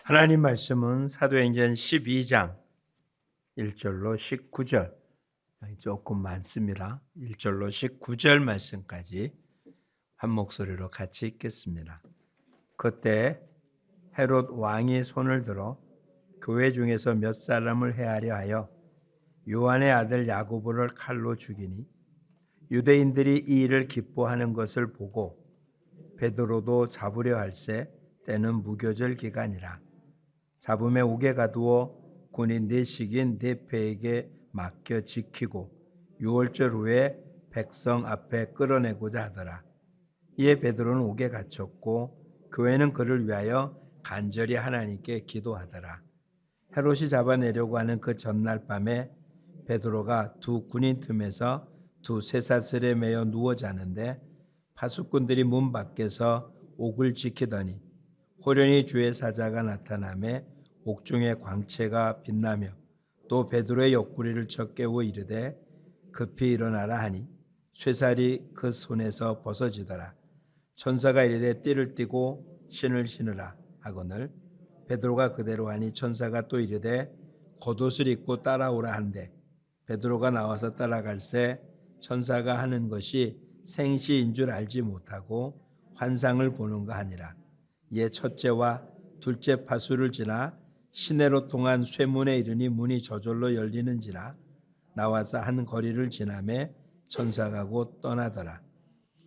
하나님 말씀은 사도행전 12장 1절로 19절, 조금 많습니다. 1절로 19절 말씀까지 한 목소리로 같이 읽겠습니다. 그때 헤롯 왕이 손을 들어 교회 중에서 몇 사람을 해하려 하여 요한의 아들 야고보를 칼로 죽이니, 유대인들이 이 일을 기뻐하는 것을 보고 베드로도 잡으려 할세 때는 무교절 기간이라. 잡음에 옥에 가두어 군인 내식인 네페에게 맡겨 지키고 6월절 후에 백성 앞에 끌어내고자 하더라. 이에 베드로는 옥에 갇혔고 교회는 그를 위하여 간절히 하나님께 기도하더라. 헤롯이 잡아내려고 하는 그 전날 밤에 베드로가 두 군인 틈에서 두 쇠사슬에 매여 누워 자는데, 파수꾼들이 문 밖에서 옥을 지키더니 호련히 주의 사자가 나타나매 옥중의 광채가 빛나며 또 베드로의 옆구리를 쳐 깨워 이르되 급히 일어나라 하니 쇠살이 그 손에서 벗어지더라. 천사가 이르되 띠를 띠고 신을 신으라 하거늘 베드로가 그대로 하니 천사가 또 이르되 겉옷을 입고 따라오라 한대 베드로가 나와서 따라갈새 천사가 하는 것이 생시인 줄 알지 못하고 환상을 보는가 하니라. 이에 첫째와 둘째 파수를 지나 시내로 통한 쇠문에 이르니 문이 저절로 열리는지라. 나와서 한 거리를 지나매 천사가 곧 떠나더라.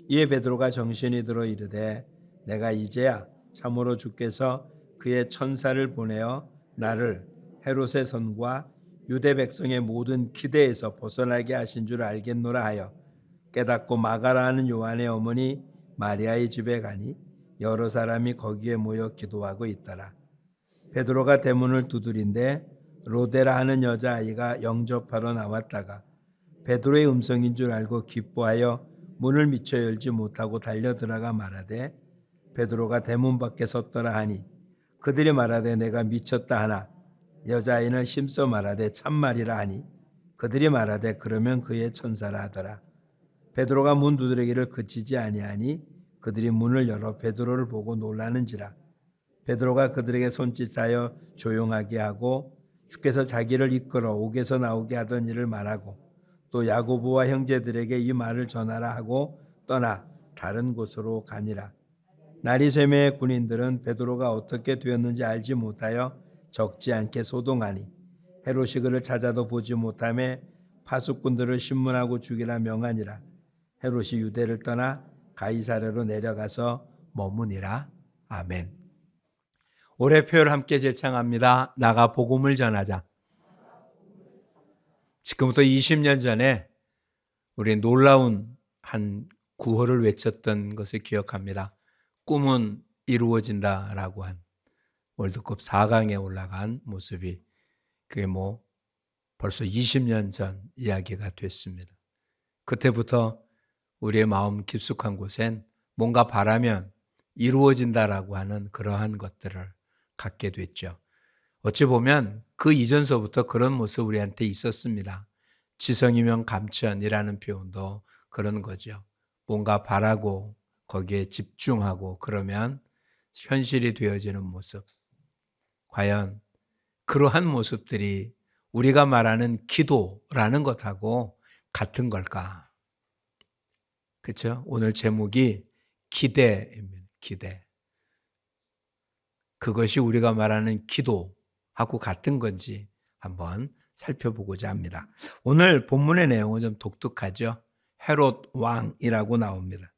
이에 베드로가 정신이 들어 이르되 내가 이제야 참으로 주께서 그의 천사를 보내어 나를 헤롯의 손과 유대 백성의 모든 기대에서 벗어나게 하신 줄 알겠노라 하여 깨닫고 마가라 하는 요한의 어머니 마리아의 집에 가니 여러 사람이 거기에 모여 기도하고 있더라. 베드로가 대문을 두드린데 로데라 하는 여자아이가 영접하러 나왔다가 베드로의 음성인 줄 알고 기뻐하여 문을 미쳐 열지 못하고 달려 들어가 말하되 베드로가 대문 밖에 섰더라 하니 그들이 말하되 내가 미쳤다 하나 여자아이는 힘써 말하되 참말이라 하니 그들이 말하되 그러면 그의 천사라 하더라. 베드로가 문 두드리기를 그치지 아니하니 그들이 문을 열어 베드로를 보고 놀라는지라. 베드로가 그들에게 손짓하여 조용하게 하고 주께서 자기를 이끌어 옥에서 나오게 하던 일을 말하고 또 야고보와 형제들에게 이 말을 전하라 하고 떠나 다른 곳으로 가니라. 날이 새매 군인들은 베드로가 어떻게 되었는지 알지 못하여 적지 않게 소동하니 헤롯이 그를 찾아도 보지 못하며 파수꾼들을 신문하고 죽이라 명하니라. 헤롯이 유대를 떠나 가이사랴로 내려가서 머무니라. 아멘. 올해 표를 함께 제창합니다. 나가 복음을 전하자. 지금부터 20년 전에 우리 놀라운 한 구호를 외쳤던 것을 기억합니다. 꿈은 이루어진다라고 한 월드컵 4강에 올라간 모습이 그게 벌써 20년 전 이야기가 됐습니다. 그때부터 우리의 마음 깊숙한 곳엔 뭔가 바라면 이루어진다라고 하는 그러한 것들을 갖게 됐죠. 어찌 보면 그 이전서부터 그런 모습 우리한테 있었습니다. 지성이면 감천이라는 표현도 그런 거죠. 뭔가 바라고 거기에 집중하고 그러면 현실이 되어지는 모습. 과연 그러한 모습들이 우리가 말하는 기도라는 것하고 같은 걸까? 그렇죠? 오늘 제목이 기대입니다. 기대. 그것이 우리가 말하는 기도하고 같은 건지 한번 살펴보고자 합니다. 오늘 본문의 내용은 좀 독특하죠. 헤롯 왕이라고 나옵니다.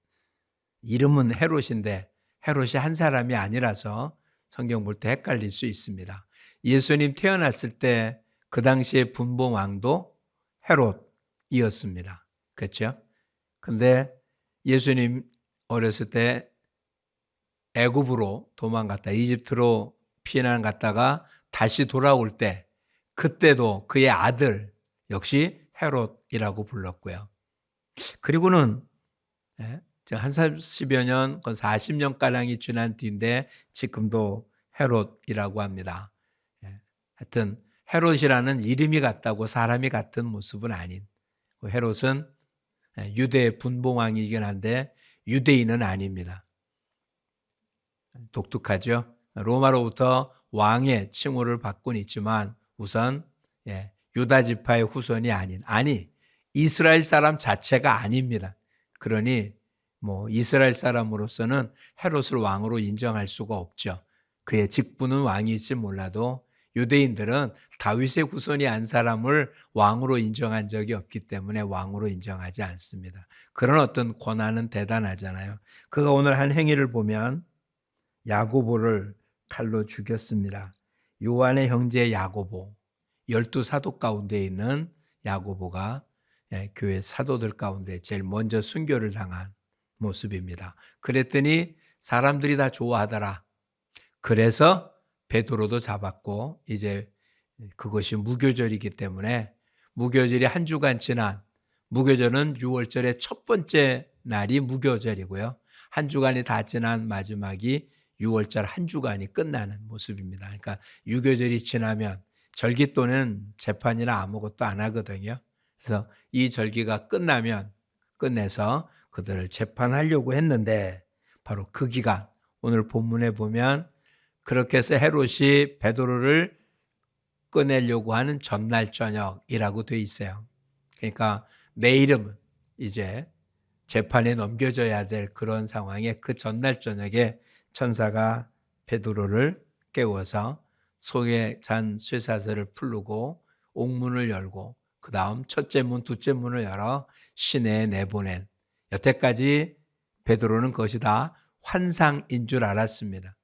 이름은 헤롯인데 헤롯이 한 사람이 아니라서 성경 볼 때 헷갈릴 수 있습니다. 예수님 태어났을 때 그 당시에 분봉 왕도 헤롯이었습니다. 그렇죠? 근데 예수님 어렸을 때 애굽으로 도망갔다 이집트로 피난 갔다가 다시 돌아올 때 그때도 그의 아들 역시 헤롯이라고 불렀고요. 그리고는 한 30여 년, 40년가량이 지난 뒤인데 지금도 헤롯이라고 합니다. 하여튼 헤롯이라는 이름이 같다고 사람이 같은 모습은 아닌, 헤롯은 유대 분봉왕이긴 한데 유대인은 아닙니다. 독특하죠. 로마로부터 왕의 칭호를 받고는 있지만 우선 유다 지파의 후손이 아니 이스라엘 사람 자체가 아닙니다. 그러니 이스라엘 사람으로서는 헤롯을 왕으로 인정할 수가 없죠. 그의 직분은 왕일지 몰라도 유대인들은 다윗의 후손이 한 사람을 왕으로 인정한 적이 없기 때문에 왕으로 인정하지 않습니다. 그런 어떤 권한은 대단하잖아요. 그가 오늘 한 행위를 보면 야고보를 칼로 죽였습니다. 요한의 형제 야고보, 12사도 가운데 있는 야고보가 교회 사도들 가운데 제일 먼저 순교를 당한 모습입니다. 그랬더니 사람들이 다 좋아하더라. 그래서 베드로도 잡았고 이제 그것이 무교절이기 때문에 무교절이 한 주간 지난 무교절은 6월절의 첫 번째 날이 무교절이고요. 한 주간이 다 지난 마지막이 6월절 한 주간이 끝나는 모습입니다. 그러니까 유교절이 지나면 절기 또는 재판이나 아무것도 안 하거든요. 그래서 이 절기가 끝내서 그들을 재판하려고 했는데 바로 그 기간 오늘 본문에 보면 그렇게 해서 헤롯이 베드로를 꺼내려고 하는 전날 저녁이라고 돼 있어요. 그러니까 내일은 이제 재판에 넘겨져야 될 그런 상황에 그 전날 저녁에 천사가 베드로를 깨워서 속에 잔 쇠사슬을 풀고 옥문을 열고 그 다음 첫째 문, 둘째 문을 열어 시내에 내보낸 여태까지 베드로는 그것이 다 환상인 줄 알았습니다.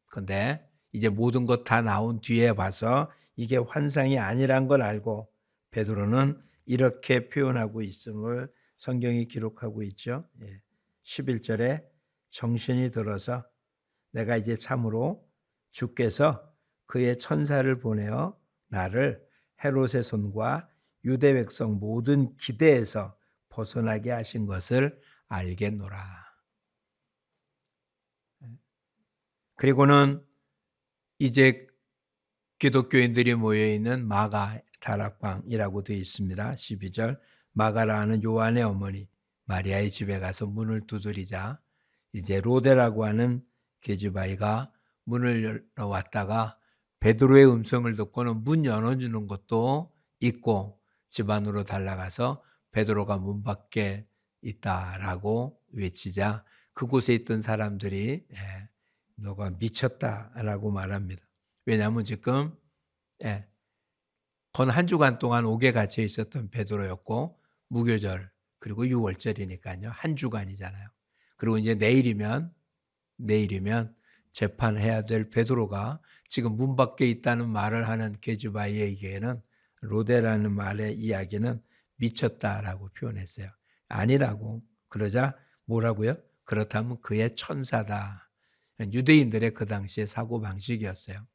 그런데 이제 모든 것 다 나온 뒤에 봐서 이게 환상이 아니란 걸 알고 베드로는 이렇게 표현하고 있음을 성경이 기록하고 있죠. 11절에 정신이 들어서 내가 이제 참으로 주께서 그의 천사를 보내어 나를 헤롯의 손과 유대 백성 모든 기대에서 벗어나게 하신 것을 알겠노라. 그리고는 이제 기독교인들이 모여있는 마가 다락방이라고 되어 있습니다. 12절 마가라는 요한의 어머니 마리아의 집에 가서 문을 두드리자 이제 로데라고 하는 계집아이가 문을 열어왔다가 베드로의 음성을 듣고는 문 열어주는 것도 있고 집 안으로 달려가서 베드로가 문 밖에 있다라고 외치자 그곳에 있던 사람들이 너가 미쳤다라고 말합니다. 왜냐하면 지금 건 한 주간 동안 옥에 갇혀 있었던 베드로였고 무교절 그리고 6월절이니까요. 한 주간이잖아요. 그리고 이제 내일이면 재판해야 될 베드로가 지금 문 밖에 있다는 말을 하는 게주바이에게는 로데라는 말의 이야기는 미쳤다라고 표현했어요. 아니라고. 그러자 뭐라고요? 그렇다면 그의 천사다. 유대인들의 그 당시의 사고방식이었어요.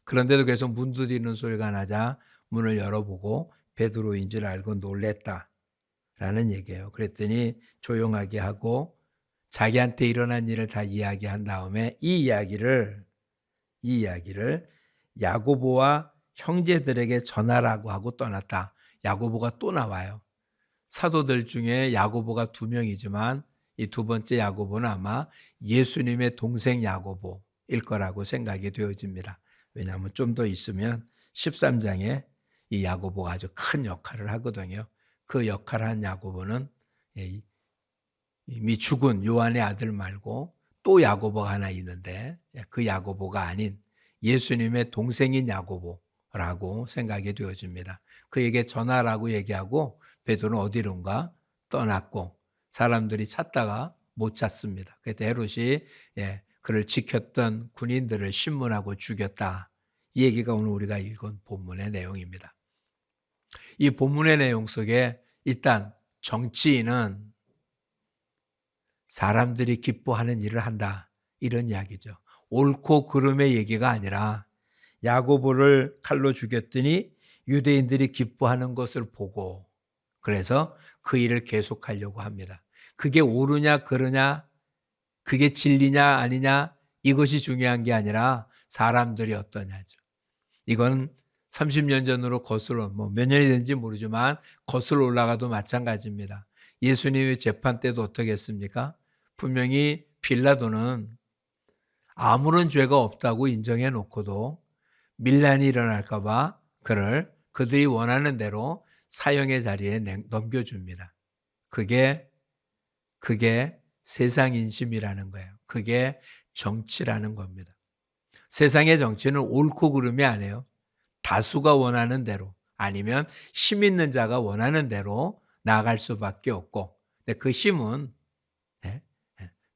그런데도 계속 문 두드리는 소리가 나자 문을 열어보고 베드로인 줄 알고 놀랬다라는 얘기예요. 그랬더니 조용하게 하고 자기한테 일어난 일을 다 이야기한 다음에 이 이야기를 야고보와 형제들에게 전하라고 하고 떠났다. 야고보가 또 나와요. 사도들 중에 야고보가 2명이지만 이 두 번째 야고보는 아마 예수님의 동생 야고보일 거라고 생각이 되어집니다. 왜냐하면 좀 더 있으면 13장에 이 야고보가 아주 큰 역할을 하거든요. 그 역할을 한 야고보는 이미 죽은 요한의 아들 말고 또 야고보가 하나 있는데 그 야고보가 아닌 예수님의 동생인 야고보라고 생각이 되어집니다. 그에게 전하라고 얘기하고 베드로는 어디론가 떠났고 사람들이 찾다가 못 찾습니다. 그때 헤롯이 그를 지켰던 군인들을 신문하고 죽였다. 이 얘기가 오늘 우리가 읽은 본문의 내용입니다. 이 본문의 내용 속에 일단 정치인은 사람들이 기뻐하는 일을 한다. 이런 이야기죠. 옳고 그름의 얘기가 아니라 야고보를 칼로 죽였더니 유대인들이 기뻐하는 것을 보고 그래서 그 일을 계속하려고 합니다. 그게 옳으냐 그르냐 그게 진리냐 아니냐 이것이 중요한 게 아니라 사람들이 어떠냐죠. 이건 30년 전으로 거슬러 몇 년이 된지 모르지만 거슬러 올라가도 마찬가지입니다. 예수님의 재판 때도 어떻게 했습니까? 분명히 빌라도는 아무런 죄가 없다고 인정해 놓고도 밀란이 일어날까 봐 그들이 원하는 대로 사형의 자리에 넘겨줍니다. 그게 세상 인심이라는 거예요. 그게 정치라는 겁니다. 세상의 정치는 옳고 그름이 아니에요. 다수가 원하는 대로 아니면 힘 있는 자가 원하는 대로 나아갈 수밖에 없고, 근데 그 힘은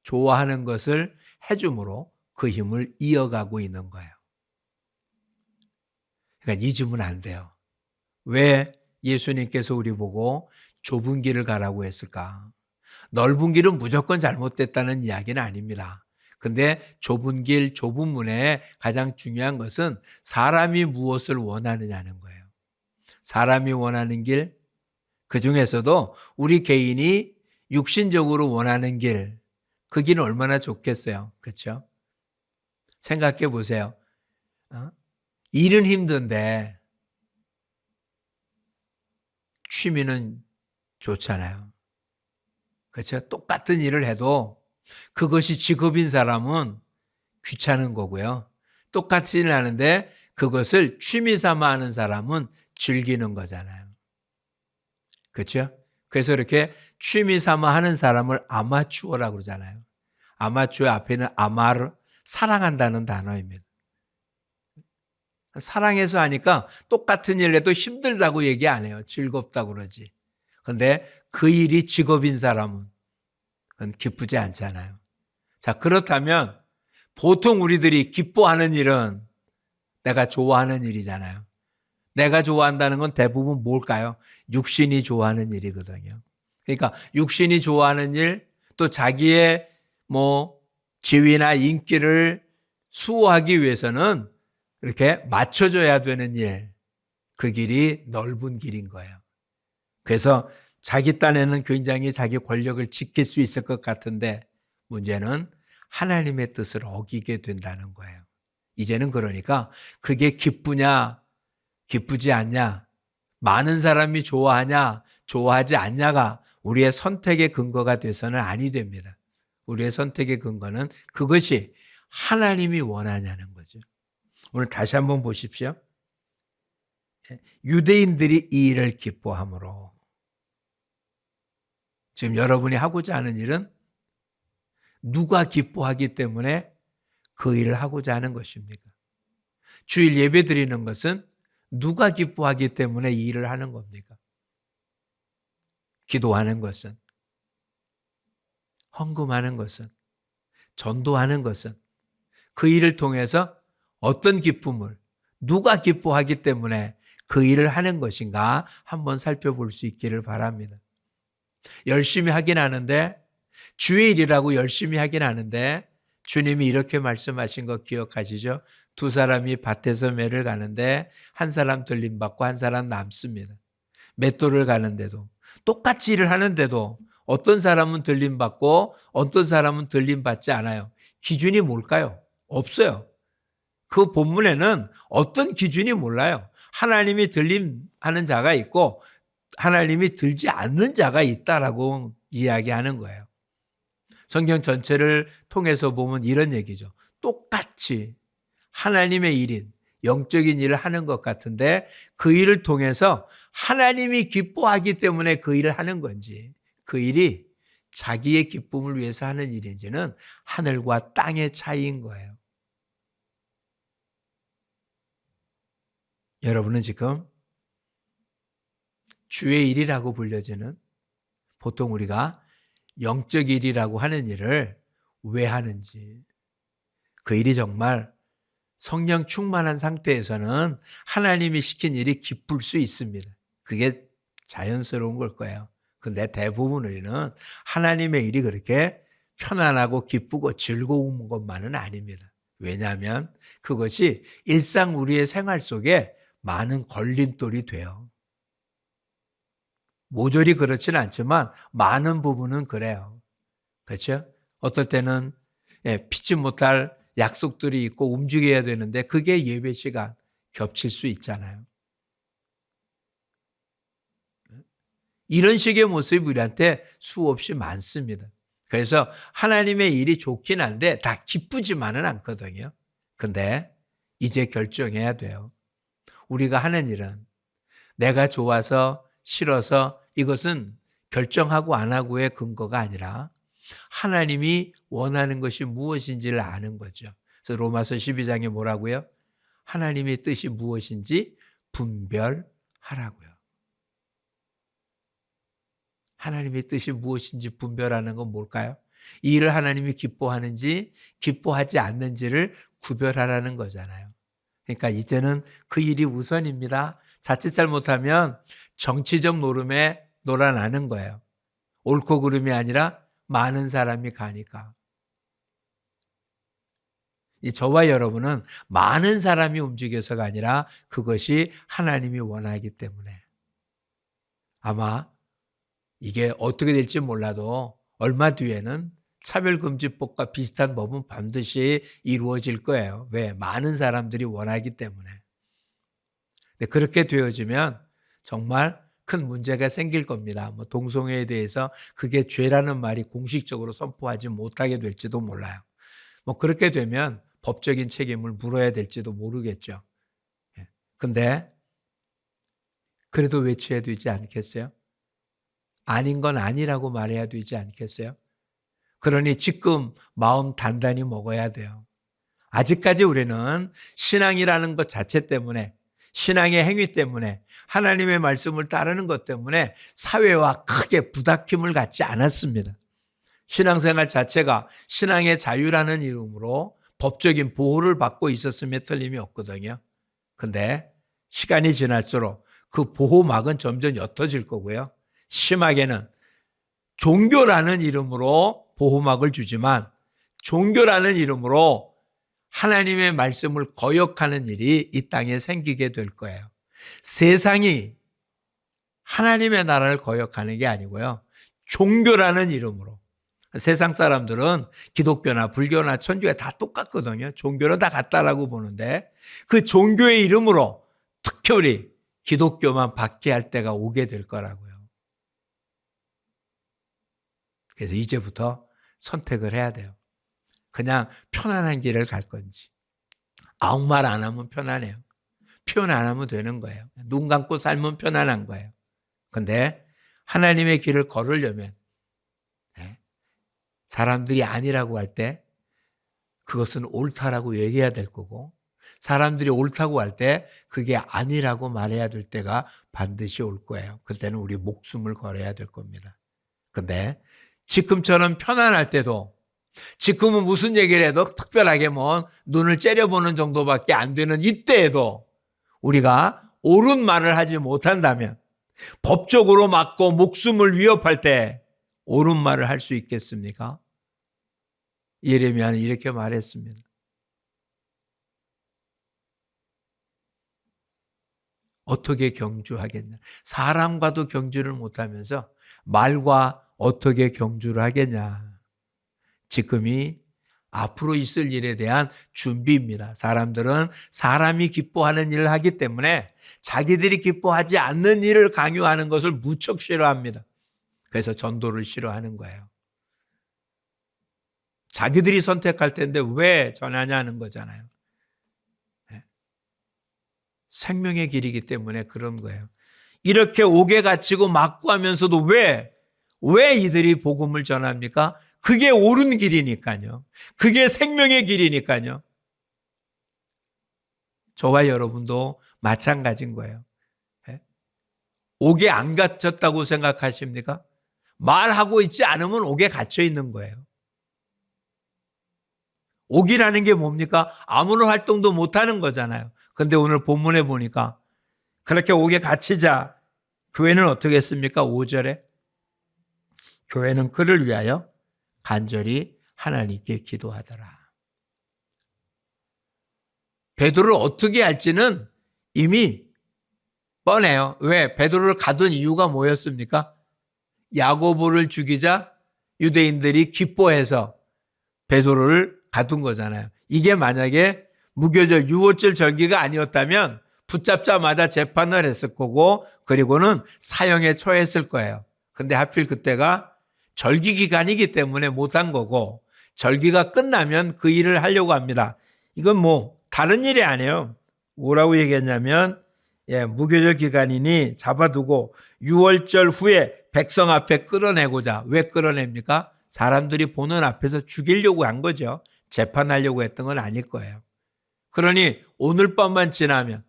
좋아하는 것을 해줌으로 그 힘을 이어가고 있는 거예요. 그러니까 잊으면 안 돼요. 왜 예수님께서 우리 보고 좁은 길을 가라고 했을까? 넓은 길은 무조건 잘못됐다는 이야기는 아닙니다. 근데 좁은 길, 좁은 문에 가장 중요한 것은 사람이 무엇을 원하느냐는 거예요. 사람이 원하는 길, 그 중에서도 우리 개인이 육신적으로 원하는 길, 그 길은 얼마나 좋겠어요. 그렇죠? 생각해 보세요. 일은 힘든데 취미는 좋잖아요. 그렇죠? 똑같은 일을 해도 그것이 직업인 사람은 귀찮은 거고요. 똑같이 일을 하는데 그것을 취미 삼아 하는 사람은 즐기는 거잖아요. 그렇죠? 그래서 이렇게 취미 삼아 하는 사람을 아마추어라고 그러잖아요. 아마추어 앞에는 아마르, 사랑한다는 단어입니다. 사랑해서 하니까 똑같은 일 해도 힘들다고 얘기 안 해요. 즐겁다고 그러지. 그런데 그 일이 직업인 사람은 그건 기쁘지 않잖아요. 자, 그렇다면 보통 우리들이 기뻐하는 일은 내가 좋아하는 일이잖아요. 내가 좋아한다는 건 대부분 뭘까요? 육신이 좋아하는 일이거든요. 그러니까 육신이 좋아하는 일, 또 자기의 지위나 인기를 수호하기 위해서는 이렇게 맞춰줘야 되는 일, 그 길이 넓은 길인 거예요. 그래서 자기 딴에는 굉장히 자기 권력을 지킬 수 있을 것 같은데 문제는 하나님의 뜻을 어기게 된다는 거예요. 이제는 그러니까 그게 기쁘냐, 기쁘지 않냐, 많은 사람이 좋아하냐, 좋아하지 않냐가 우리의 선택의 근거가 돼서는 아니 됩니다. 우리의 선택의 근거는 그것이 하나님이 원하냐는 거죠. 오늘 다시 한번 보십시오. 유대인들이 이 일을 기뻐함으로 지금 여러분이 하고자 하는 일은 누가 기뻐하기 때문에 그 일을 하고자 하는 것입니까? 주일 예배 드리는 것은 누가 기뻐하기 때문에 이 일을 하는 겁니까? 기도하는 것은, 헌금하는 것은, 전도하는 것은 그 일을 통해서 어떤 기쁨을 누가 기뻐하기 때문에 그 일을 하는 것인가 한번 살펴볼 수 있기를 바랍니다. 열심히 하긴 하는데 주일이라고 열심히 하긴 하는데 주님이 이렇게 말씀하신 거 기억하시죠? 두 사람이 밭에서 매를 가는데 한 사람 들림받고 한 사람 남습니다. 맷돌을 가는데도 똑같이 일을 하는데도 어떤 사람은 들림받고 어떤 사람은 들림받지 않아요. 기준이 뭘까요? 없어요. 그 본문에는 어떤 기준이 몰라요. 하나님이 들림하는 자가 있고 하나님이 들지 않는 자가 있다라고 이야기하는 거예요. 성경 전체를 통해서 보면 이런 얘기죠. 똑같이 하나님의 일인 영적인 일을 하는 것 같은데 그 일을 통해서 하나님이 기뻐하기 때문에 그 일을 하는 건지 그 일이 자기의 기쁨을 위해서 하는 일인지는 하늘과 땅의 차이인 거예요. 여러분은 지금 주의 일이라고 불려지는 보통 우리가 영적 일이라고 하는 일을 왜 하는지, 그 일이 정말 성령 충만한 상태에서는 하나님이 시킨 일이 기쁠 수 있습니다. 그게 자연스러운 걸 거예요. 근데 대부분 우리는 하나님의 일이 그렇게 편안하고 기쁘고 즐거운 것만은 아닙니다. 왜냐하면 그것이 일상 우리의 생활 속에 많은 걸림돌이 돼요. 모조리 그렇지는 않지만 많은 부분은 그래요. 그렇죠? 어떨 때는 피치 못할 약속들이 있고 움직여야 되는데 그게 예배 시간 겹칠 수 있잖아요. 이런 식의 모습이 우리한테 수없이 많습니다. 그래서 하나님의 일이 좋긴 한데 다 기쁘지만은 않거든요. 근데 이제 결정해야 돼요. 우리가 하는 일은 내가 좋아서 싫어서 이것은 결정하고 안 하고의 근거가 아니라 하나님이 원하는 것이 무엇인지를 아는 거죠. 그래서 로마서 12장에 뭐라고요? 하나님의 뜻이 무엇인지 분별하라고요. 하나님의 뜻이 무엇인지 분별하는 건 뭘까요? 이 일을 하나님이 기뻐하는지 기뻐하지 않는지를 구별하라는 거잖아요. 그러니까 이제는 그 일이 우선입니다. 자칫 잘못하면 정치적 노름에 놀아나는 거예요. 옳고 그름이 아니라 많은 사람이 가니까. 저와 여러분은 많은 사람이 움직여서가 아니라 그것이 하나님이 원하기 때문에 아마 이게 어떻게 될지 몰라도 얼마 뒤에는 차별금지법과 비슷한 법은 반드시 이루어질 거예요. 왜? 많은 사람들이 원하기 때문에. 근데 그렇게 되어지면 정말 큰 문제가 생길 겁니다. 동성애에 대해서 그게 죄라는 말이 공식적으로 선포하지 못하게 될지도 몰라요. 그렇게 되면 법적인 책임을 물어야 될지도 모르겠죠. 근데 그래도 외쳐야 되지 않겠어요? 아닌 건 아니라고 말해야 되지 않겠어요? 그러니 지금 마음 단단히 먹어야 돼요. 아직까지 우리는 신앙이라는 것 자체 때문에, 신앙의 행위 때문에, 하나님의 말씀을 따르는 것 때문에 사회와 크게 부닥힘을 갖지 않았습니다. 신앙생활 자체가 신앙의 자유라는 이름으로 법적인 보호를 받고 있었음에 틀림이 없거든요. 근데 시간이 지날수록 그 보호막은 점점 옅어질 거고요. 심하게는 종교라는 이름으로 보호막을 주지만 종교라는 이름으로 하나님의 말씀을 거역하는 일이 이 땅에 생기게 될 거예요. 세상이 하나님의 나라를 거역하는 게 아니고요. 종교라는 이름으로. 세상 사람들은 기독교나 불교나 천주교 다 똑같거든요. 종교는 다 같다라고 보는데 그 종교의 이름으로 특별히 기독교만 받게 할 때가 오게 될 거라고요. 그래서 이제부터 선택을 해야 돼요. 그냥 편안한 길을 갈 건지. 아무 말 안 하면 편안해요. 표현 안 하면 되는 거예요. 눈 감고 살면 편안한 거예요. 근데 하나님의 길을 걸으려면 사람들이 아니라고 할 때 그것은 옳다라고 얘기해야 될 거고 사람들이 옳다고 할 때 그게 아니라고 말해야 될 때가 반드시 올 거예요. 그때는 우리 목숨을 걸어야 될 겁니다. 근데 지금처럼 편안할 때도 지금은 무슨 얘기를 해도 특별하게 눈을 째려보는 정도밖에 안 되는 이때에도 우리가 옳은 말을 하지 못한다면 법적으로 맞고 목숨을 위협할 때 옳은 말을 할 수 있겠습니까? 예레미야는 이렇게 말했습니다. 어떻게 경주하겠냐? 사람과도 경주를 못하면서 말과 어떻게 경주를 하겠냐? 지금이 앞으로 있을 일에 대한 준비입니다. 사람들은 사람이 기뻐하는 일을 하기 때문에 자기들이 기뻐하지 않는 일을 강요하는 것을 무척 싫어합니다. 그래서 전도를 싫어하는 거예요. 자기들이 선택할 텐데 왜 전하냐는 거잖아요. 생명의 길이기 때문에 그런 거예요. 이렇게 옥에 갇히고 맞고 하면서도 왜 이들이 복음을 전합니까? 그게 옳은 길이니까요. 그게 생명의 길이니까요. 저와 여러분도 마찬가지인 거예요. 옥에 안 갇혔다고 생각하십니까? 말하고 있지 않으면 옥에 갇혀 있는 거예요. 옥이라는 게 뭡니까? 아무런 활동도 못하는 거잖아요. 근데 오늘 본문에 보니까 그렇게 옥에 갇히자 교회는 어떻게 했습니까? 5절에 교회는 그를 위하여 간절히 하나님께 기도하더라. 베드로를 어떻게 할지는 이미 뻔해요. 왜? 베드로를 가둔 이유가 뭐였습니까? 야고보를 죽이자 유대인들이 기뻐해서 베드로를 가둔 거잖아요. 이게 만약에 무교절 유월절 절기가 아니었다면 붙잡자마자 재판을 했을 거고 그리고는 사형에 처했을 거예요. 근데 하필 그때가 절기 기간이기 때문에 못한 거고 절기가 끝나면 그 일을 하려고 합니다. 이건 뭐 다른 일이 아니에요. 뭐라고 얘기했냐면 무교절 기간이니 잡아두고 6월절 후에 백성 앞에 끌어내고자. 왜 끌어냅니까? 사람들이 보는 앞에서 죽이려고 한 거죠. 재판하려고 했던 건 아닐 거예요. 그러니 오늘 밤만 지나면,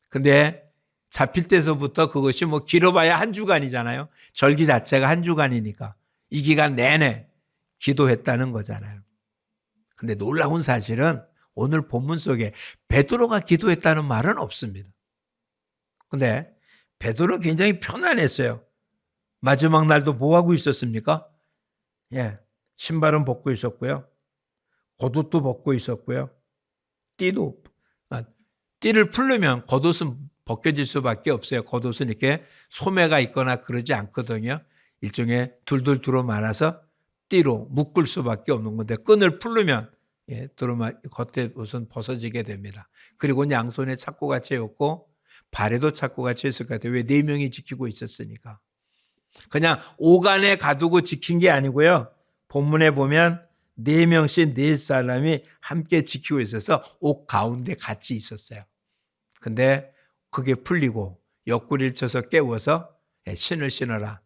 근데 잡힐 때서부터 그것이 뭐 길어봐야 한 주간이잖아요. 절기 자체가 한 주간이니까 이 기간 내내 기도했다는 거잖아요. 근데 놀라운 사실은 오늘 본문 속에 베드로가 기도했다는 말은 없습니다. 근데 베드로 굉장히 편안했어요. 마지막 날도 뭐 하고 있었습니까? 신발은 벗고 있었고요. 겉옷도 벗고 있었고요. 띠를 풀려면 겉옷은 벗겨질 수밖에 없어요. 겉옷은 이렇게 소매가 있거나 그러지 않거든요. 일종의 둘둘 두루 말아서 띠로 묶을 수밖에 없는 건데 끈을 풀르면 겉에 옷은 벗어지게 됩니다. 그리고 양손에 착고가 채웠고 발에도 착고가 채웠을 것 같아요. 왜 4명이 지키고 있었으니까. 그냥 오간에 가두고 지킨 게 아니고요. 본문에 보면 4명씩 4사람이 함께 지키고 있어서 옷 가운데 같이 있었어요. 근데 그게 풀리고 옆구리를 쳐서 깨워서 신을 신어라.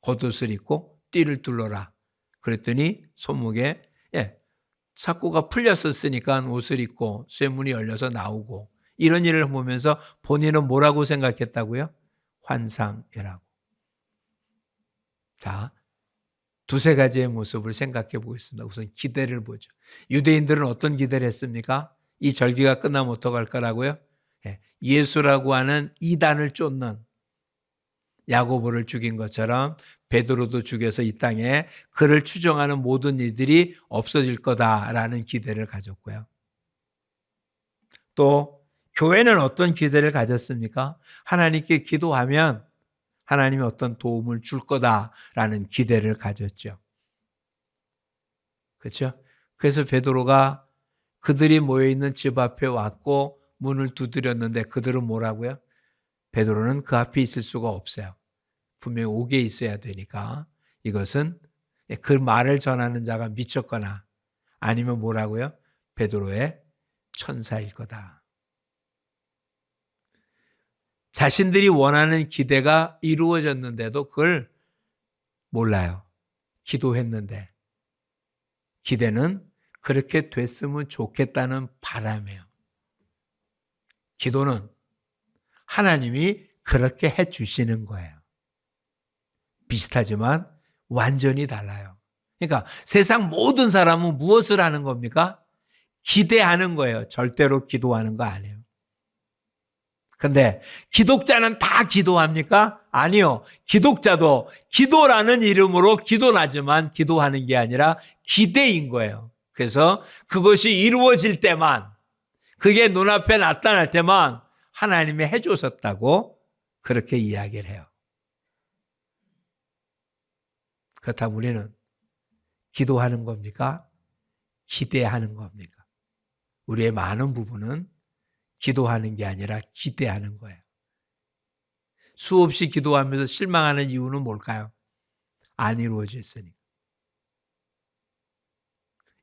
겉옷을 입고 띠를 둘러라. 그랬더니 손목에 착고가 풀렸었으니까 옷을 입고 쇠문이 열려서 나오고 이런 일을 보면서 본인은 뭐라고 생각했다고요? 환상이라고. 자, 2-3가지의 모습을 생각해 보겠습니다. 우선 기대를 보죠. 유대인들은 어떤 기대를 했습니까? 이 절기가 끝나면 어떡할 거라고요? 예수라고 하는 이단을 쫓는 야고보를 죽인 것처럼 베드로도 죽여서 이 땅에 그를 추종하는 모든 이들이 없어질 거다라는 기대를 가졌고요. 또 교회는 어떤 기대를 가졌습니까? 하나님께 기도하면 하나님이 어떤 도움을 줄 거다라는 기대를 가졌죠. 그렇죠? 그래서 베드로가 그들이 모여있는 집 앞에 왔고 문을 두드렸는데 그들은 뭐라고요? 베드로는 그 앞에 있을 수가 없어요. 분명히 옥에 있어야 되니까 이것은 그 말을 전하는 자가 미쳤거나 아니면 뭐라고요? 베드로의 천사일 거다. 자신들이 원하는 기대가 이루어졌는데도 그걸 몰라요. 기도했는데 기대는 그렇게 됐으면 좋겠다는 바람이에요. 기도는 하나님이 그렇게 해주시는 거예요. 비슷하지만 완전히 달라요. 그러니까 세상 모든 사람은 무엇을 하는 겁니까? 기대하는 거예요. 절대로 기도하는 거 아니에요. 근데 기독자는 다 기도합니까? 아니요. 기독자도 기도라는 이름으로 기도하지만 기도하는 게 아니라 기대인 거예요. 그래서 그것이 이루어질 때만, 그게 눈앞에 나타날 때만 하나님이 해주셨다고 그렇게 이야기를 해요. 그렇다면 우리는 기도하는 겁니까? 기대하는 겁니까? 우리의 많은 부분은 기도하는 게 아니라 기대하는 거예요. 수없이 기도하면서 실망하는 이유는 뭘까요? 안 이루어졌으니까.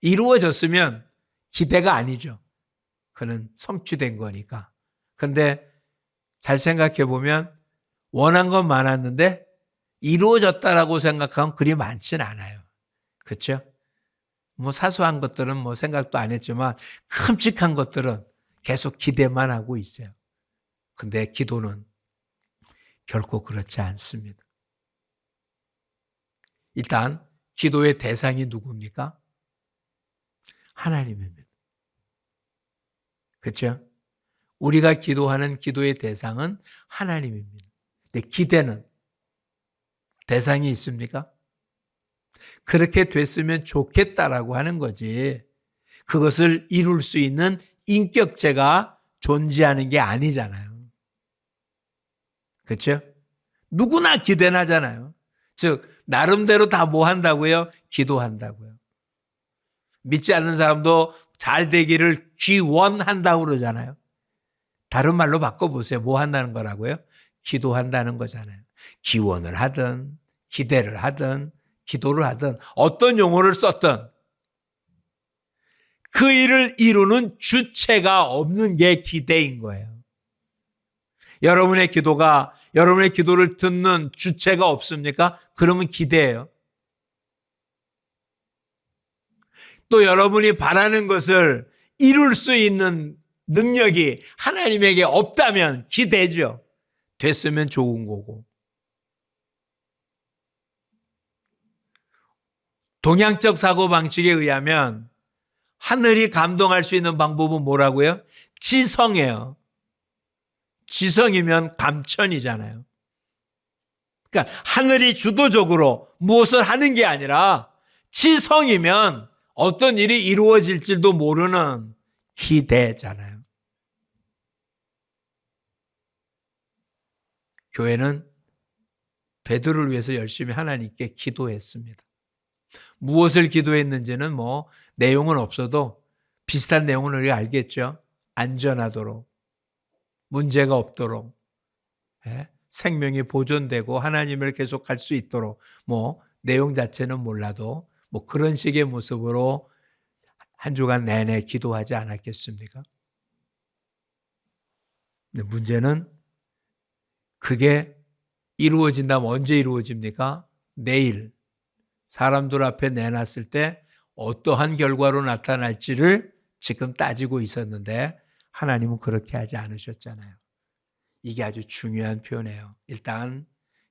이루어졌으면 기대가 아니죠. 그는 성취된 거니까. 그런데 잘 생각해 보면 원한 건 많았는데 이루어졌다라고 생각하면 그리 많지는 않아요. 그렇죠? 뭐 사소한 것들은 뭐 생각도 안 했지만 큼직한 것들은 계속 기대만 하고 있어요. 근데 기도는 결코 그렇지 않습니다. 일단 기도의 대상이 누굽니까? 하나님입니다. 그렇죠? 우리가 기도하는 기도의 대상은 하나님입니다. 근데 기대는 대상이 있습니까? 그렇게 됐으면 좋겠다라고 하는 거지. 그것을 이룰 수 있는 인격체가 존재하는 게 아니잖아요. 그렇죠? 누구나 기대는 하잖아요. 즉 나름대로 다 뭐 한다고요? 기도한다고요. 믿지 않는 사람도 잘 되기를 기원한다고 그러잖아요. 다른 말로 바꿔보세요. 뭐 한다는 거라고요? 기도한다는 거잖아요. 기원을 하든 기대를 하든 기도를 하든 어떤 용어를 썼든 그 일을 이루는 주체가 없는 게 기대인 거예요. 여러분의 기도를 듣는 주체가 없습니까? 그러면 기대예요. 또 여러분이 바라는 것을 이룰 수 있는 능력이 하나님에게 없다면 기대죠. 됐으면 좋은 거고. 동양적 사고방식에 의하면 하늘이 감동할 수 있는 방법은 뭐라고요? 지성이에요. 지성이면 감천이잖아요. 그러니까 하늘이 주도적으로 무엇을 하는 게 아니라 지성이면 어떤 일이 이루어질지도 모르는 기대잖아요. 교회는 베드로를 위해서 열심히 하나님께 기도했습니다. 무엇을 기도했는지는 내용은 없어도 비슷한 내용은 우리가 알겠죠. 안전하도록, 문제가 없도록, 생명이 보존되고 하나님을 계속할 수 있도록, 내용 자체는 몰라도 그런 식의 모습으로 한 주간 내내 기도하지 않았겠습니까? 근데 문제는 그게 이루어진다면 언제 이루어집니까? 내일 사람들 앞에 내놨을 때 어떠한 결과로 나타날지를 지금 따지고 있었는데 하나님은 그렇게 하지 않으셨잖아요. 이게 아주 중요한 표현이에요. 일단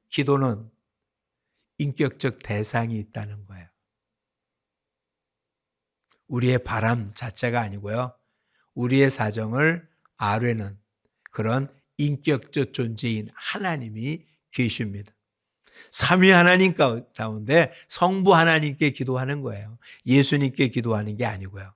기도는 인격적 대상이 있다는 거예요. 우리의 바람 자체가 아니고요. 우리의 사정을 아뢰는 그런 인격적 존재인 하나님이 계십니다. 삼위 하나님 가운데 성부 하나님께 기도하는 거예요. 예수님께 기도하는 게 아니고요.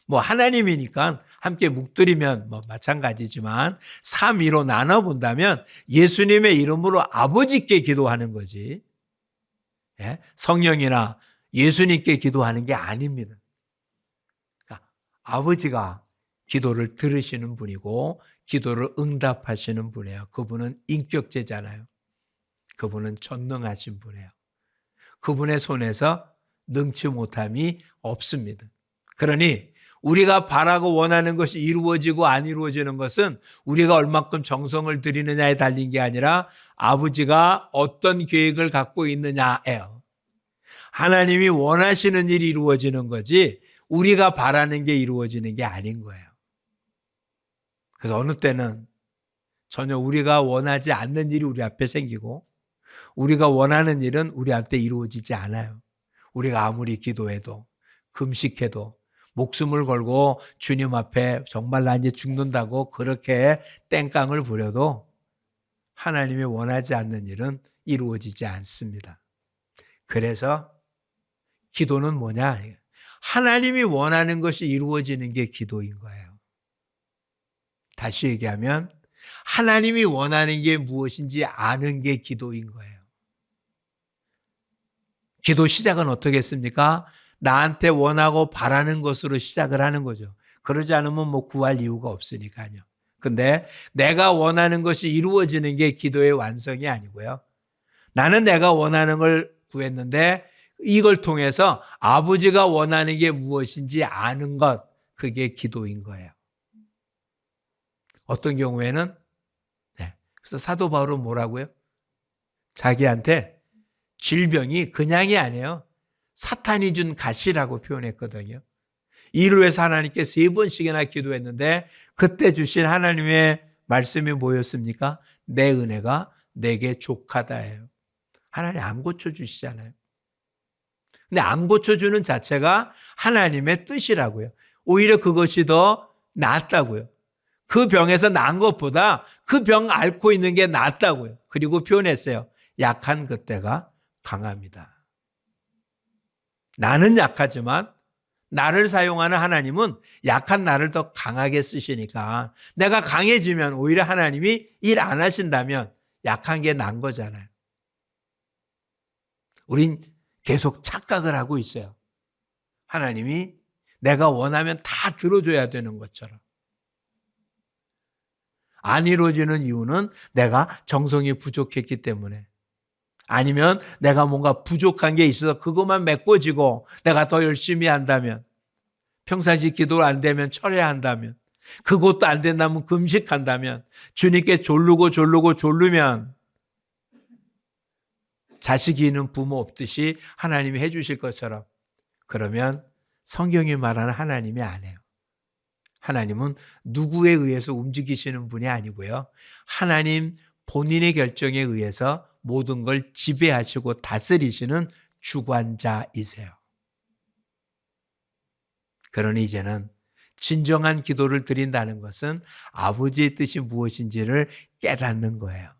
하나님이니까 함께 묵들이면 마찬가지지만 삼위로 나눠본다면 예수님의 이름으로 아버지께 기도하는 거지. 성령이나 예수님께 기도하는 게 아닙니다. 그러니까 아버지가 기도를 들으시는 분이고 기도를 응답하시는 분이에요. 그분은 인격제잖아요. 그분은 전능하신 분이에요. 그분의 손에서 능치 못함이 없습니다. 그러니 우리가 바라고 원하는 것이 이루어지고 안 이루어지는 것은 우리가 얼마큼 정성을 들이느냐에 달린 게 아니라 아버지가 어떤 계획을 갖고 있느냐예요. 하나님이 원하시는 일이 이루어지는 거지 우리가 바라는 게 이루어지는 게 아닌 거예요. 그래서 어느 때는 전혀 우리가 원하지 않는 일이 우리 앞에 생기고 우리가 원하는 일은 우리한테 이루어지지 않아요. 우리가 아무리 기도해도 금식해도 목숨을 걸고 주님 앞에 정말 나 이제 죽는다고 그렇게 땡깡을 부려도 하나님이 원하지 않는 일은 이루어지지 않습니다. 그래서 기도는 뭐냐? 하나님이 원하는 것이 이루어지는 게 기도인 거예요. 다시 얘기하면 하나님이 원하는 게 무엇인지 아는 게 기도인 거예요. 기도 시작은 어떻게 했습니까? 나한테 원하고 바라는 것으로 시작을 하는 거죠. 그러지 않으면 구할 이유가 없으니까요. 근데 내가 원하는 것이 이루어지는 게 기도의 완성이 아니고요. 나는 내가 원하는 걸 구했는데 이걸 통해서 아버지가 원하는 게 무엇인지 아는 것, 그게 기도인 거예요. 어떤 경우에는 그래서 사도 바울은 뭐라고요? 자기한테 질병이 그냥이 아니에요. 사탄이 준 가시라고 표현했거든요. 이를 위해서 하나님께 3번씩이나 기도했는데 그때 주신 하나님의 말씀이 뭐였습니까? 내 은혜가 내게 족하다예요. 하나님 안 고쳐주시잖아요. 근데 안 고쳐주는 자체가 하나님의 뜻이라고요. 오히려 그것이 더 낫다고요. 그 병에서 나은 것보다 그 병 앓고 있는 게 낫다고요. 그리고 표현했어요. 약한 그때가 강합니다. 나는 약하지만 나를 사용하는 하나님은 약한 나를 더 강하게 쓰시니까 내가 강해지면 오히려 하나님이 일 안 하신다면 약한 게 난 거잖아요. 우린 계속 착각을 하고 있어요. 하나님이 내가 원하면 다 들어줘야 되는 것처럼. 안 이루어지는 이유는 내가 정성이 부족했기 때문에 아니면 내가 뭔가 부족한 게 있어서 그것만 메꿔지고 내가 더 열심히 한다면, 평상시 기도를 안 되면 철회한다면, 그것도 안 된다면 금식한다면, 주님께 졸르면 자식이 있는 부모 없듯이 하나님이 해주실 것처럼, 그러면 성경이 말하는 하나님이 아니에요. 하나님은 누구에 의해서 움직이시는 분이 아니고요. 하나님 본인의 결정에 의해서 모든 걸 지배하시고 다스리시는 주관자이세요. 그러니 이제는 진정한 기도를 드린다는 것은 아버지의 뜻이 무엇인지를 깨닫는 거예요.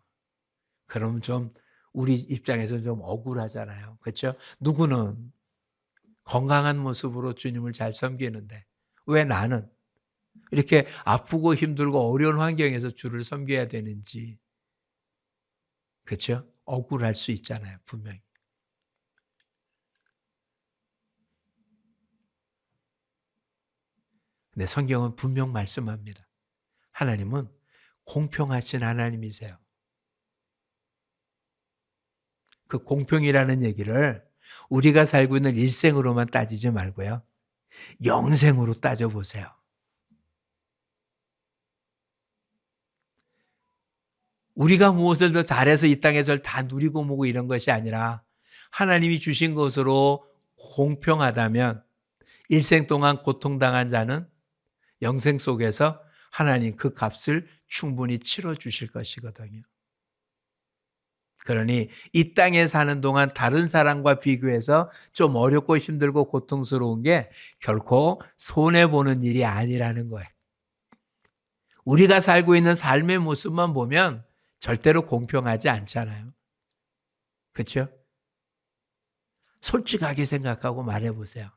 그럼 좀 우리 입장에서 좀 억울하잖아요. 그렇죠? 누구는 건강한 모습으로 주님을 잘 섬기는데 왜 나는 이렇게 아프고 힘들고 어려운 환경에서 주를 섬겨야 되는지, 그렇죠? 억울할 수 있잖아요, 분명히. 근데 성경은 분명 말씀합니다. 하나님은 공평하신 하나님이세요. 그 공평이라는 얘기를 우리가 살고 있는 일생으로만 따지지 말고요. 영생으로 따져보세요. 우리가 무엇을 더 잘해서 이 땅에서 다 누리고 뭐고 이런 것이 아니라 하나님이 주신 것으로 공평하다면 일생 동안 고통당한 자는 영생 속에서 하나님 그 값을 충분히 치러주실 것이거든요. 그러니 이 땅에 사는 동안 다른 사람과 비교해서 좀 어렵고 힘들고 고통스러운 게 결코 손해보는 일이 아니라는 거예요. 우리가 살고 있는 삶의 모습만 보면 절대로 공평하지 않잖아요. 그렇죠? 솔직하게 생각하고 말해보세요.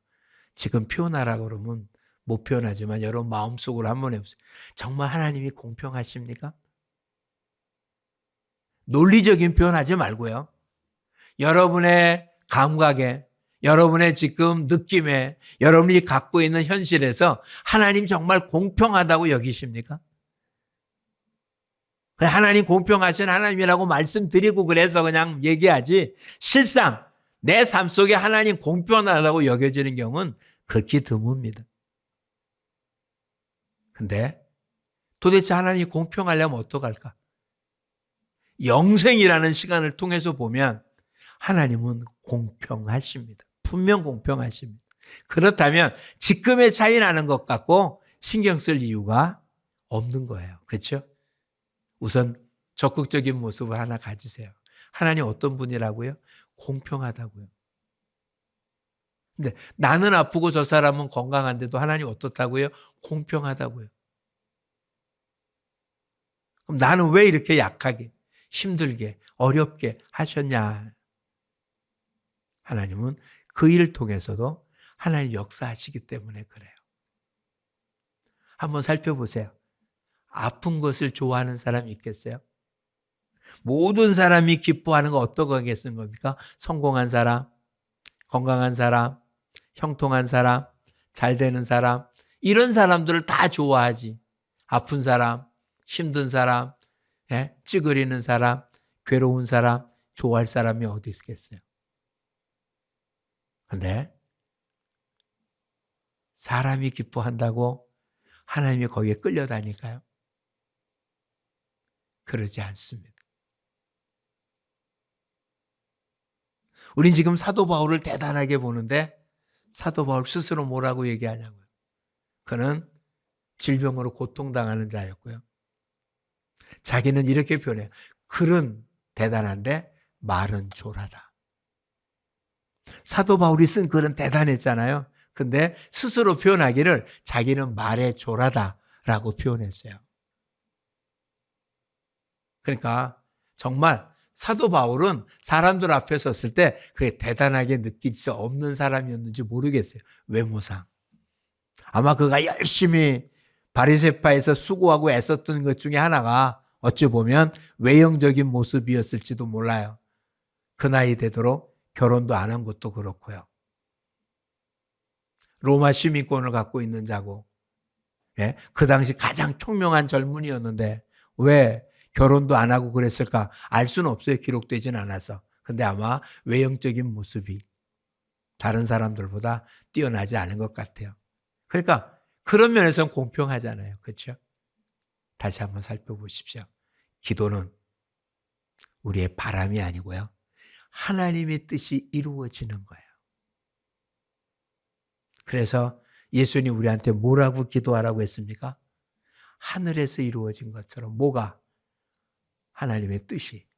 지금 표현하라고 그러면 못 표현하지만 여러분 마음속으로 한번 해보세요. 정말 하나님이 공평하십니까? 논리적인 표현하지 말고요. 여러분의 감각에, 여러분의 지금 느낌에, 여러분이 갖고 있는 현실에서 하나님 정말 공평하다고 여기십니까? 하나님 공평하신 하나님이라고 말씀드리고 그래서 그냥 얘기하지, 실상 내 삶 속에 하나님 공평하다고 여겨지는 경우는 극히 드뭅니다. 근데 도대체 하나님이 공평하려면 어떡할까? 영생이라는 시간을 통해서 보면 하나님은 공평하십니다. 분명 공평하십니다. 그렇다면 지금의 차이 나는 것 같고 신경 쓸 이유가 없는 거예요. 그렇죠? 우선 적극적인 모습을 하나 가지세요. 하나님 어떤 분이라고요? 공평하다고요. 근데 나는 아프고 저 사람은 건강한데도 하나님 어떻다고요? 공평하다고요. 그럼 나는 왜 이렇게 약하게, 힘들게, 어렵게 하셨냐? 하나님은 그 일을 통해서도 하나님 역사하시기 때문에 그래요. 한번 살펴보세요. 아픈 것을 좋아하는 사람이 있겠어요? 모든 사람이 기뻐하는 거 어떤 거겠습니까? 성공한 사람, 건강한 사람, 형통한 사람, 잘 되는 사람, 이런 사람들을 다 좋아하지. 아픈 사람, 힘든 사람, 찌그리는 사람, 괴로운 사람, 좋아할 사람이 어디 있겠어요? 근데 사람이 기뻐한다고 하나님이 거기에 끌려다닐까요? 그러지 않습니다. 우린 지금 사도 바울을 대단하게 보는데 사도 바울 스스로 뭐라고 얘기하냐고요. 그는 질병으로 고통당하는 자였고요. 자기는 이렇게 표현해요. 글은 대단한데 말은 졸하다. 사도 바울이 쓴 글은 대단했잖아요. 근데 스스로 표현하기를 자기는 말에 졸하다라고 표현했어요. 그러니까 정말 사도 바울은 사람들 앞에 섰을 때 그게 대단하게 느낄 수 없는 사람이었는지 모르겠어요. 외모상. 아마 그가 열심히 바리새파에서 수고하고 애썼던 것 중에 하나가 어찌 보면 외형적인 모습이었을지도 몰라요. 그 나이 되도록 결혼도 안 한 것도 그렇고요. 로마 시민권을 갖고 있는 자고, 그 당시 가장 총명한 젊은이였는데 왜 결혼도 안 하고 그랬을까? 알 수는 없어요. 기록되진 않아서. 근데 아마 외형적인 모습이 다른 사람들보다 뛰어나지 않은 것 같아요. 그러니까 그런 면에서는 공평하잖아요. 그렇죠? 다시 한번 살펴보십시오. 기도는 우리의 바람이 아니고요. 하나님의 뜻이 이루어지는 거예요. 그래서 예수님 우리한테 뭐라고 기도하라고 했습니까? 하늘에서 이루어진 것처럼 뭐가? 하나님의 뜻이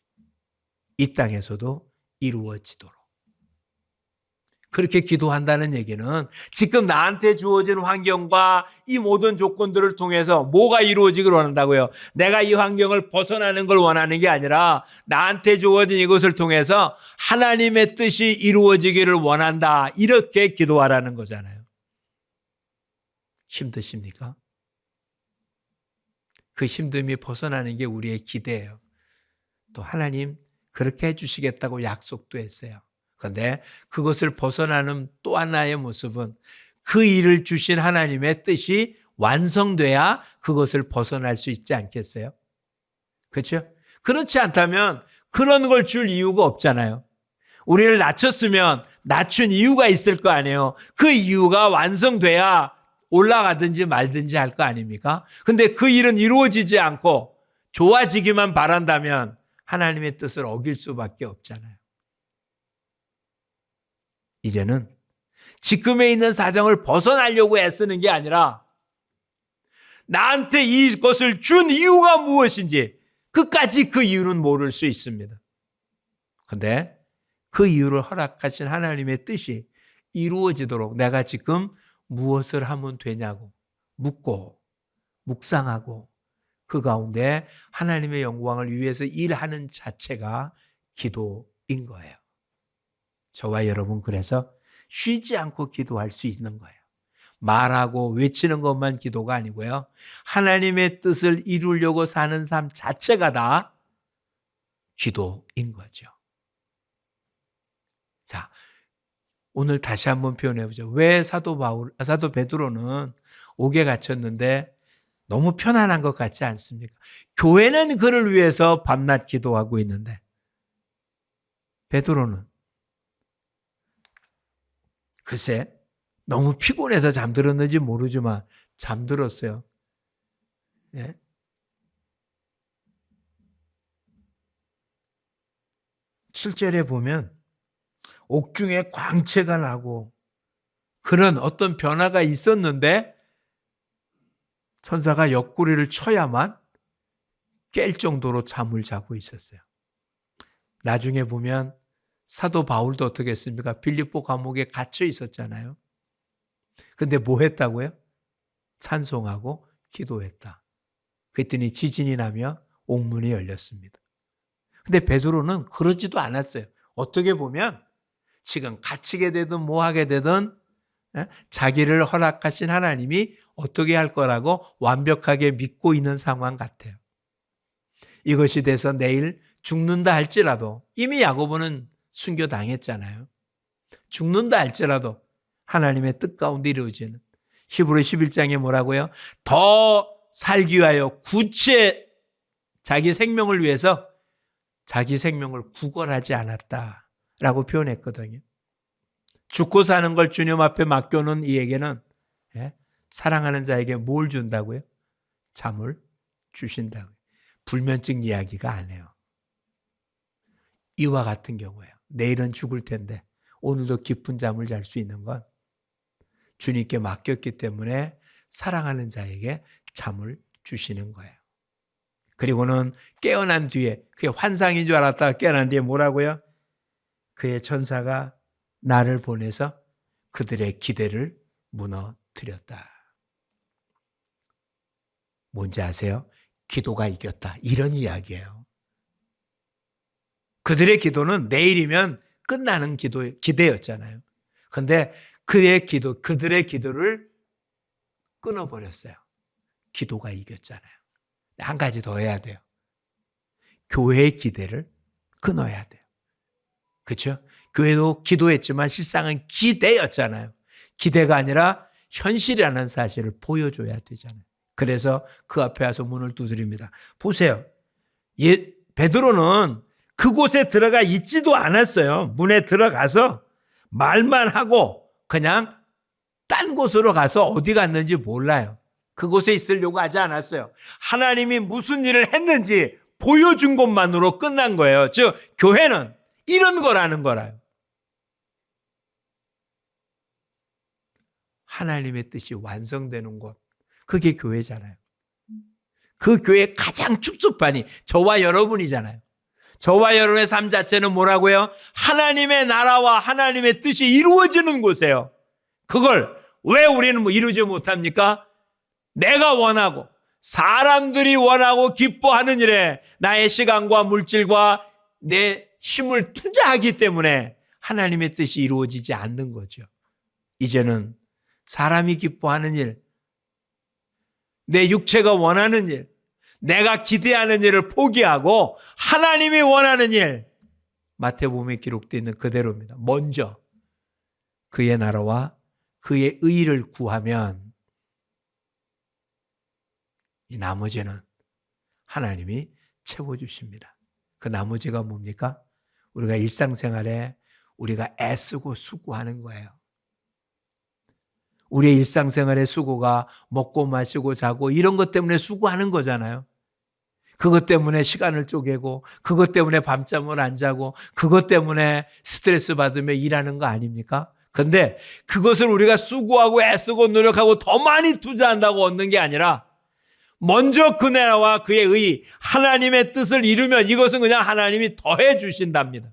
이 땅에서도 이루어지도록. 그렇게 기도한다는 얘기는 지금 나한테 주어진 환경과 이 모든 조건들을 통해서 뭐가 이루어지기를 원한다고요? 내가 이 환경을 벗어나는 걸 원하는 게 아니라 나한테 주어진 이것을 통해서 하나님의 뜻이 이루어지기를 원한다. 이렇게 기도하라는 거잖아요. 힘드십니까? 그 힘듦이 벗어나는 게 우리의 기대예요. 또 하나님 그렇게 해주시겠다고 약속도 했어요. 그런데 그것을 벗어나는 또 하나의 모습은 그 일을 주신 하나님의 뜻이 완성돼야 그것을 벗어날 수 있지 않겠어요? 그렇죠? 그렇지 않다면 그런 걸 줄 이유가 없잖아요. 우리를 낮췄으면 낮춘 이유가 있을 거 아니에요. 그 이유가 완성돼야 올라가든지 말든지 할 거 아닙니까? 근데 그 일은 이루어지지 않고 좋아지기만 바란다면 하나님의 뜻을 어길 수밖에 없잖아요. 이제는 지금에 있는 사정을 벗어나려고 애쓰는 게 아니라 나한테 이것을 준 이유가 무엇인지 끝까지 그 이유는 모를 수 있습니다. 그런데 그 이유를 허락하신 하나님의 뜻이 이루어지도록 내가 지금 무엇을 하면 되냐고 묻고 묵상하고 그 가운데 하나님의 영광을 위해서 일하는 자체가 기도인 거예요. 저와 여러분 그래서 쉬지 않고 기도할 수 있는 거예요. 말하고 외치는 것만 기도가 아니고요. 하나님의 뜻을 이루려고 사는 삶 자체가 다 기도인 거죠. 자, 오늘 다시 한번 표현해 보죠. 왜 사도 베드로는 옥에 갇혔는데 너무 편안한 것 같지 않습니까? 교회는 그를 위해서 밤낮 기도하고 있는데 베드로는 글쎄 너무 피곤해서 잠들었는지 모르지만 잠들었어요. 예? 7절에 보면 옥중에 광채가 나고 그런 어떤 변화가 있었는데 천사가 옆구리를 쳐야만 깰 정도로 잠을 자고 있었어요. 나중에 보면 사도 바울도 어떻게 했습니까? 빌립보 감옥에 갇혀 있었잖아요. 근데 뭐 했다고요? 찬송하고 기도했다. 그랬더니 지진이 나며 옥문이 열렸습니다. 근데 베드로는 그러지도 않았어요. 어떻게 보면 지금 갇히게 되든 뭐 하게 되든 자기를 허락하신 하나님이 어떻게 할 거라고 완벽하게 믿고 있는 상황 같아요. 이것이 돼서 내일 죽는다 할지라도 이미 야고보는 순교당했잖아요. 죽는다 할지라도 하나님의 뜻 가운데 이루어지는 히브리 11장에 뭐라고요? 더 살기 위하여 구체 자기 생명을 위해서 자기 생명을 구걸하지 않았다라고 표현했거든요. 죽고 사는 걸 주님 앞에 맡겨놓은 이에게는 사랑하는 자에게 뭘 준다고요? 잠을 주신다고요. 불면증 이야기가 안 해요. 이와 같은 경우예요. 내일은 죽을 텐데 오늘도 깊은 잠을 잘 수 있는 건 주님께 맡겼기 때문에 사랑하는 자에게 잠을 주시는 거예요. 그리고는 깨어난 뒤에 그게 환상인 줄 알았다가 깨어난 뒤에 뭐라고요? 그의 천사가 나를 보내서 그들의 기대를 무너뜨렸다. 뭔지 아세요? 기도가 이겼다. 이런 이야기예요. 그들의 기도는 내일이면 끝나는 기대였잖아요. 그런데 그들의 기도를 끊어버렸어요. 기도가 이겼잖아요. 한 가지 더 해야 돼요. 교회의 기대를 끊어야 돼요. 그렇죠? 교회도 기도했지만 실상은 기대였잖아요. 기대가 아니라 현실이라는 사실을 보여줘야 되잖아요. 그래서 그 앞에 와서 문을 두드립니다. 보세요. 베드로는 그곳에 들어가 있지도 않았어요. 문에 들어가서 말만 하고 그냥 딴 곳으로 가서 어디 갔는지 몰라요. 그곳에 있으려고 하지 않았어요. 하나님이 무슨 일을 했는지 보여준 것만으로 끝난 거예요. 즉 교회는 이런 거라는 거라요. 하나님의 뜻이 완성되는 곳, 그게 교회잖아요. 그 교회의 가장 축소판이 저와 여러분이잖아요. 저와 여러분의 삶 자체는 뭐라고요? 하나님의 나라와 하나님의 뜻이 이루어지는 곳이에요. 그걸 왜 우리는 이루지 못합니까? 내가 원하고 사람들이 원하고 기뻐하는 일에 나의 시간과 물질과 내 힘을 투자하기 때문에 하나님의 뜻이 이루어지지 않는 거죠. 이제는 사람이 기뻐하는 일, 내 육체가 원하는 일, 내가 기대하는 일을 포기하고 하나님이 원하는 일, 마태복음에 기록되어 있는 그대로입니다. 먼저 그의 나라와 그의 의를 구하면 이 나머지는 하나님이 채워주십니다. 그 나머지가 뭡니까? 우리가 일상생활에 우리가 애쓰고 수고하는 거예요. 우리의 일상생활의 수고가 먹고 마시고 자고 이런 것 때문에 수고하는 거잖아요. 그것 때문에 시간을 쪼개고 그것 때문에 밤잠을 안 자고 그것 때문에 스트레스 받으며 일하는 거 아닙니까? 그런데 그것을 우리가 수고하고 애쓰고 노력하고 더 많이 투자한다고 얻는 게 아니라 먼저 그 나라와 그의 의, 하나님의 뜻을 이루면 이것은 그냥 하나님이 더해 주신답니다.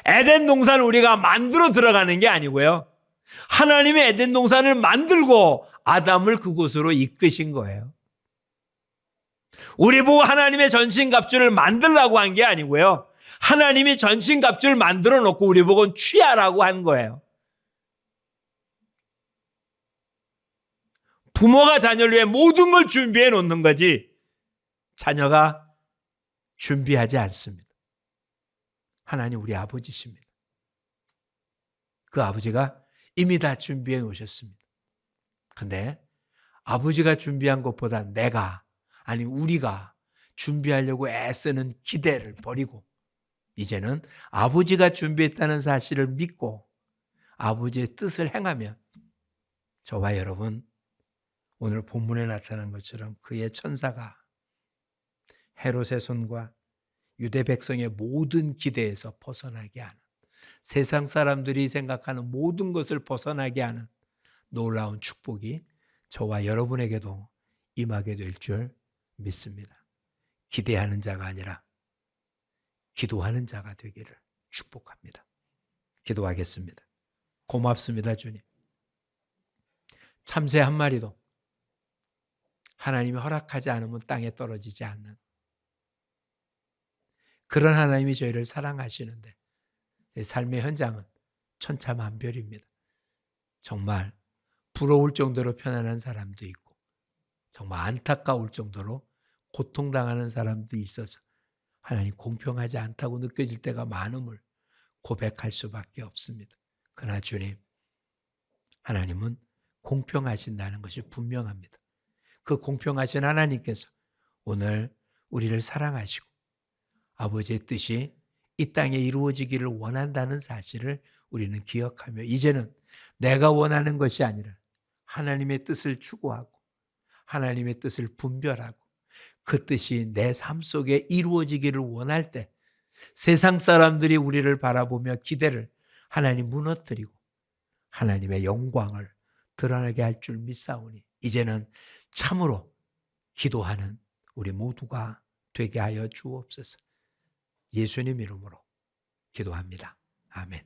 에덴 동산을 우리가 만들어 들어가는 게 아니고요. 하나님이 에덴 동산을 만들고 아담을 그곳으로 이끄신 거예요. 우리 보고 하나님의 전신갑주를 만들라고 한 게 아니고요. 하나님이 전신갑주를 만들어 놓고 우리 보고 취하라고 한 거예요. 부모가 자녀를 위해 모든 걸 준비해 놓는 거지 자녀가 준비하지 않습니다. 하나님 우리 아버지십니다. 그 아버지가 이미 다 준비해 놓으셨습니다. 근데 아버지가 준비한 것보다 우리가 준비하려고 애쓰는 기대를 버리고 이제는 아버지가 준비했다는 사실을 믿고 아버지의 뜻을 행하면 저와 여러분 오늘 본문에 나타난 것처럼 그의 천사가 헤롯의 손과 유대 백성의 모든 기대에서 벗어나게 하는 세상 사람들이 생각하는 모든 것을 벗어나게 하는 놀라운 축복이 저와 여러분에게도 임하게 될 줄 믿습니다. 기대하는 자가 아니라 기도하는 자가 되기를 축복합니다. 기도하겠습니다. 고맙습니다, 주님. 참새 한 마리도 하나님이 허락하지 않으면 땅에 떨어지지 않는 그런 하나님이 저희를 사랑하시는데 내 삶의 현장은 천차만별입니다. 정말 부러울 정도로 편안한 사람도 있고 정말 안타까울 정도로 고통당하는 사람도 있어서 하나님 공평하지 않다고 느껴질 때가 많음을 고백할 수밖에 없습니다. 그러나 주님, 하나님은 공평하신다는 것이 분명합니다. 그 공평하신 하나님께서 오늘 우리를 사랑하시고 아버지의 뜻이 이 땅에 이루어지기를 원한다는 사실을 우리는 기억하며 이제는 내가 원하는 것이 아니라 하나님의 뜻을 추구하고 하나님의 뜻을 분별하고 그 뜻이 내 삶 속에 이루어지기를 원할 때 세상 사람들이 우리를 바라보며 기대를 하나님 무너뜨리고 하나님의 영광을 드러나게 할 줄 믿사오니 이제는 참으로 기도하는 우리 모두가 되게 하여 주옵소서. 예수님 이름으로 기도합니다. 아멘.